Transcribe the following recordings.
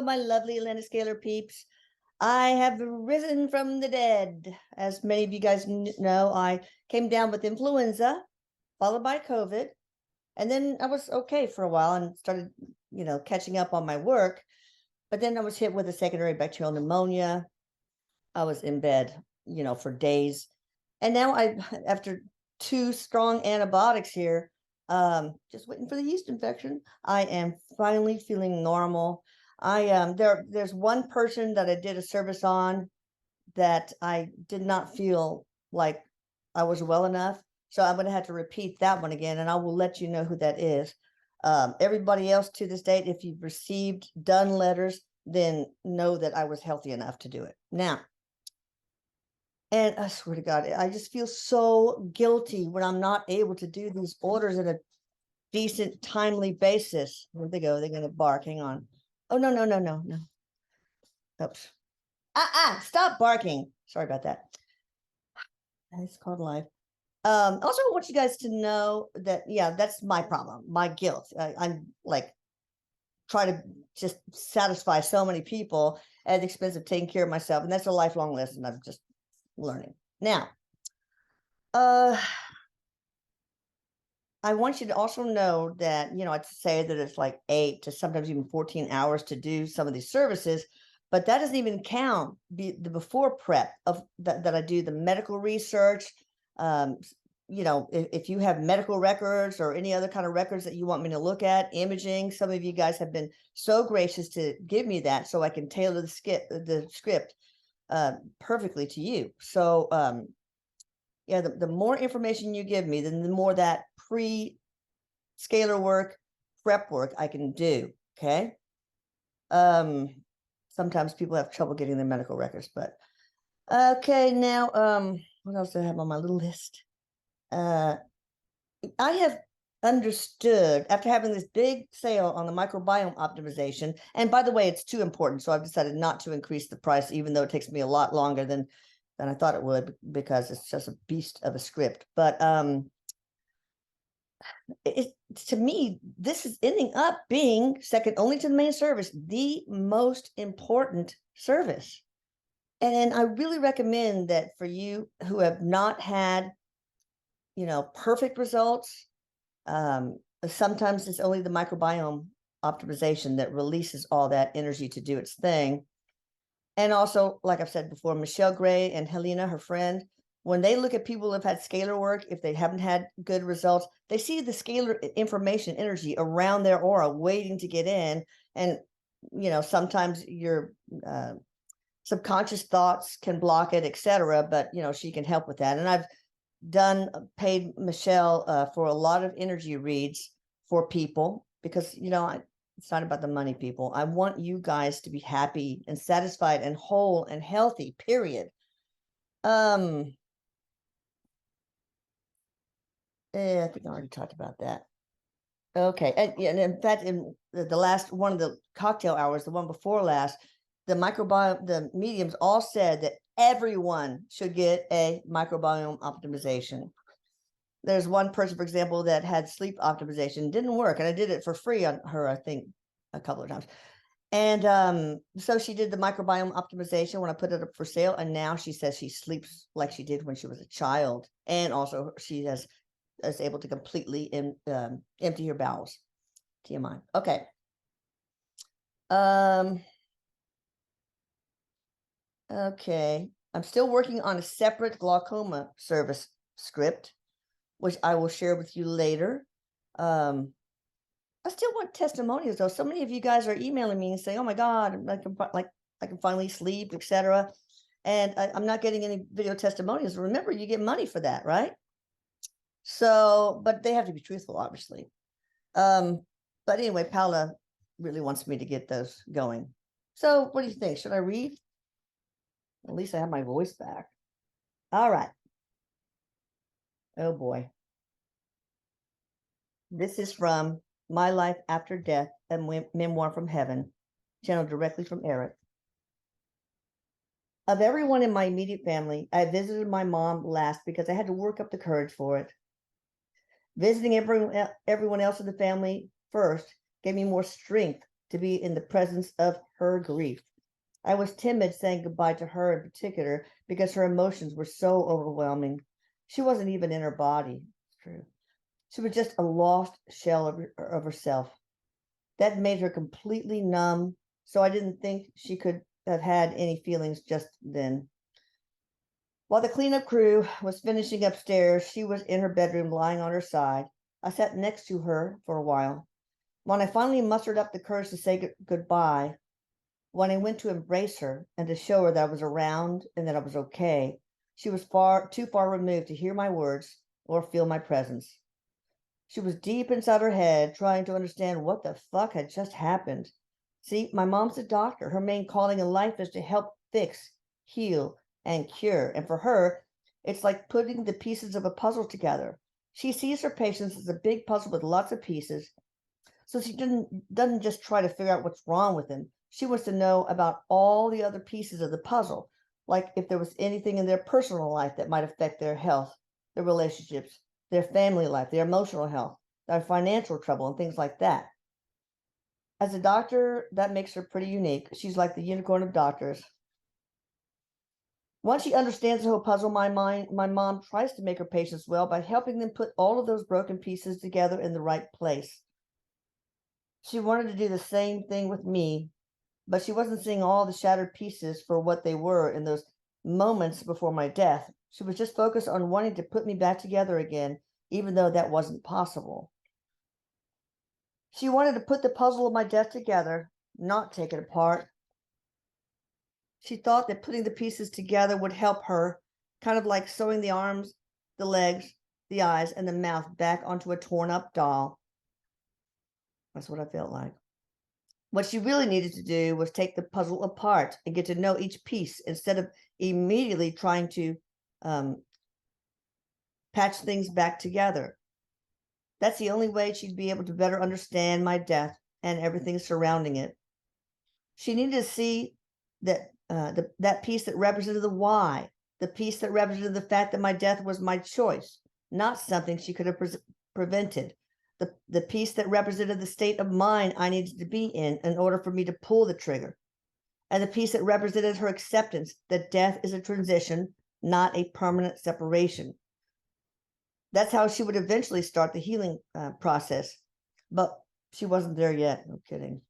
my lovely Atlantis Scalar peeps. I have risen from the dead. As many of you guys know, I came down with influenza, followed by COVID. And then I was okay for a while and started, catching up on my work. But then I was hit with a secondary bacterial pneumonia. I was in bed, for days. And now after 2 strong antibiotics here, just waiting for the yeast infection, I am finally feeling normal. There's one person that I did a service on that I did not feel like I was well enough. So I'm going to have to repeat that one again, and I will let you know who that is. Everybody else to this date, if you've received done letters, then know that I was healthy enough to do it. Now, and I swear to God, I just feel so guilty when I'm not able to do these orders at a decent, timely basis. Where'd they go? They're going to bark. Hang on. Oh, no. Oops. Stop barking. Sorry about that. It's called life. Also, I want you guys to know that, that's my problem, my guilt. I'm like, try to just satisfy so many people at the expense of taking care of myself. And that's a lifelong lesson I'm just learning. Now, I want you to also know that, I'd say that it's like 8 to sometimes even 14 hours to do some of these services, but that doesn't even count the before prep of that I do, the medical research. If you have medical records or any other kind of records that you want me to look at, imaging, some of you guys have been so gracious to give me that so I can tailor the script perfectly to you. So, the more information you give me, then the more that pre-scalar work, prep work I can do. Okay. Sometimes people have trouble getting their medical records, but okay. Now, what else do I have on my little list? I have understood after having this big sale on the microbiome optimization, and by the way, it's too important, so I've decided not to increase the price, even though it takes me a lot longer than I thought it would, because it's just a beast of a script. But to me, this is ending up being, second only to the main service, the most important service. And I really recommend that for you who have not had, perfect results. Sometimes it's only the microbiome optimization that releases all that energy to do its thing. And also, like I've said before, Michelle Gray and Helena, her friend, when they look at people who have had scalar work, if they haven't had good results, they see the scalar information energy around their aura waiting to get in. And, sometimes your subconscious thoughts can block it, etc. But, she can help with that. And I've paid Michelle for a lot of energy reads for people because, it's not about the money, people. I want you guys to be happy and satisfied and whole and healthy, period. I think I already talked about that. Okay. And in fact, in the last one of the cocktail hours, the one before last, the microbiome, the mediums all said that everyone should get a microbiome optimization. There's one person, for example, that had sleep optimization, didn't work. And I did it for free on her, I think, a couple of times. And so she did the microbiome optimization when I put it up for sale. And now she says she sleeps like she did when she was a child. And also she is able to completely empty her bowels. TMI. Okay. Okay. I'm still working on a separate glaucoma service script, which I will share with you later. I still want testimonials, though. So many of you guys are emailing me and saying, "Oh my God, I can finally sleep, etc." And I'm not getting any video testimonials. Remember, you get money for that, right? So, but they have to be truthful, obviously. But anyway, Paula really wants me to get those going. So, what do you think? Should I read? At least I have my voice back. All right. Oh boy. This is from My Life After Death, a memoir from heaven, channeled directly from Eric. Of everyone in my immediate family, I visited my mom last because I had to work up the courage for it. Visiting everyone else in the family first gave me more strength to be in the presence of her grief. I was timid saying goodbye to her in particular because her emotions were so overwhelming. She wasn't even in her body. It's true. She was just a lost shell of herself. That made her completely numb, so I didn't think she could have had any feelings just then. While the cleanup crew was finishing upstairs, she was in her bedroom lying on her side. I sat next to her for a while. When I finally mustered up the courage to say goodbye, when I went to embrace her and to show her that I was around and that I was okay, she was too far removed to hear my words or feel my presence. She was deep inside her head, trying to understand what the fuck had just happened. See, my mom's a doctor. Her main calling in life is to help fix, heal, and cure. And for her, it's like putting the pieces of a puzzle together. She sees her patients as a big puzzle with lots of pieces. So she doesn't just try to figure out what's wrong with them. She wants to know about all the other pieces of the puzzle, like if there was anything in their personal life that might affect their health, their relationships, their family life, their emotional health, their financial trouble, and things like that. As a doctor, that makes her pretty unique. She's like the unicorn of doctors. Once she understands the whole puzzle, my mom tries to make her patients well by helping them put all of those broken pieces together in the right place. She wanted to do the same thing with me, but she wasn't seeing all the shattered pieces for what they were in those moments before my death. She was just focused on wanting to put me back together again, even though that wasn't possible. She wanted to put the puzzle of my death together, not take it apart. She thought that putting the pieces together would help her, kind of like sewing the arms, the legs, the eyes, and the mouth back onto a torn up doll. That's what I felt like. What she really needed to do was take the puzzle apart and get to know each piece instead of immediately trying to patch things back together. That's the only way she'd be able to better understand my death and everything surrounding it. She needed to see that that piece that represented the why, the piece that represented the fact that my death was my choice, not something she could have prevented. The piece that represented the state of mind I needed to be in order for me to pull the trigger. And the piece that represented her acceptance that death is a transition, not a permanent separation. That's how she would eventually start the healing process. But she wasn't there yet. No kidding.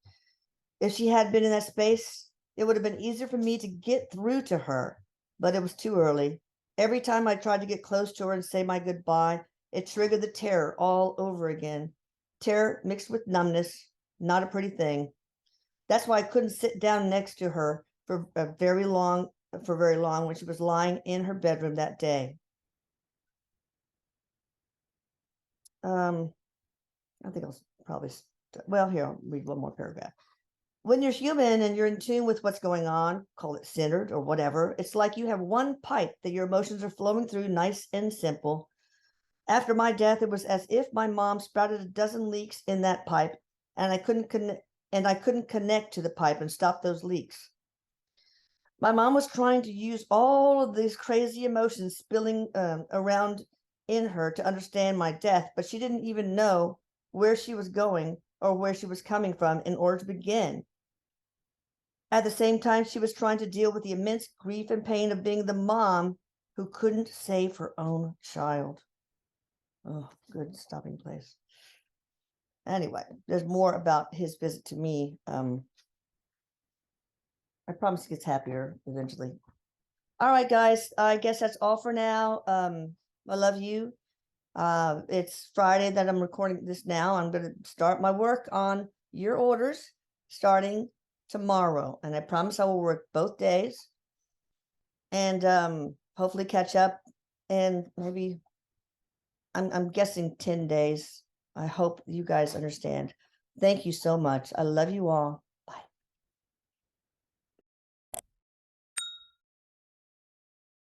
If she had been in that space, it would have been easier for me to get through to her, but it was too early. Every time I tried to get close to her and say my goodbye, it triggered the terror all over again. Terror mixed with numbness, not a pretty thing. That's why I couldn't sit down next to her for very long when she was lying in her bedroom that day. I think I'll probably, well, here, I'll read one more paragraph. When you're human and you're in tune with what's going on, call it centered or whatever, it's like you have one pipe that your emotions are flowing through, nice and simple. After my death, it was as if my mom sprouted a dozen leaks in that pipe, and I couldn't connect to the pipe and stop those leaks. My mom was trying to use all of these crazy emotions spilling around in her to understand my death, but she didn't even know where she was going or where she was coming from in order to begin. At the same time, she was trying to deal with the immense grief and pain of being the mom who couldn't save her own child. Oh, good stopping place. Anyway, there's more about his visit to me. I promise he gets happier eventually. All right, guys, I guess that's all for now. I love you. It's Friday that I'm recording this now. I'm going to start my work on your orders starting tomorrow, and I promise I will work both days and hopefully catch up, and maybe I'm guessing 10 days. I hope you guys understand. Thank you so much. I love you all.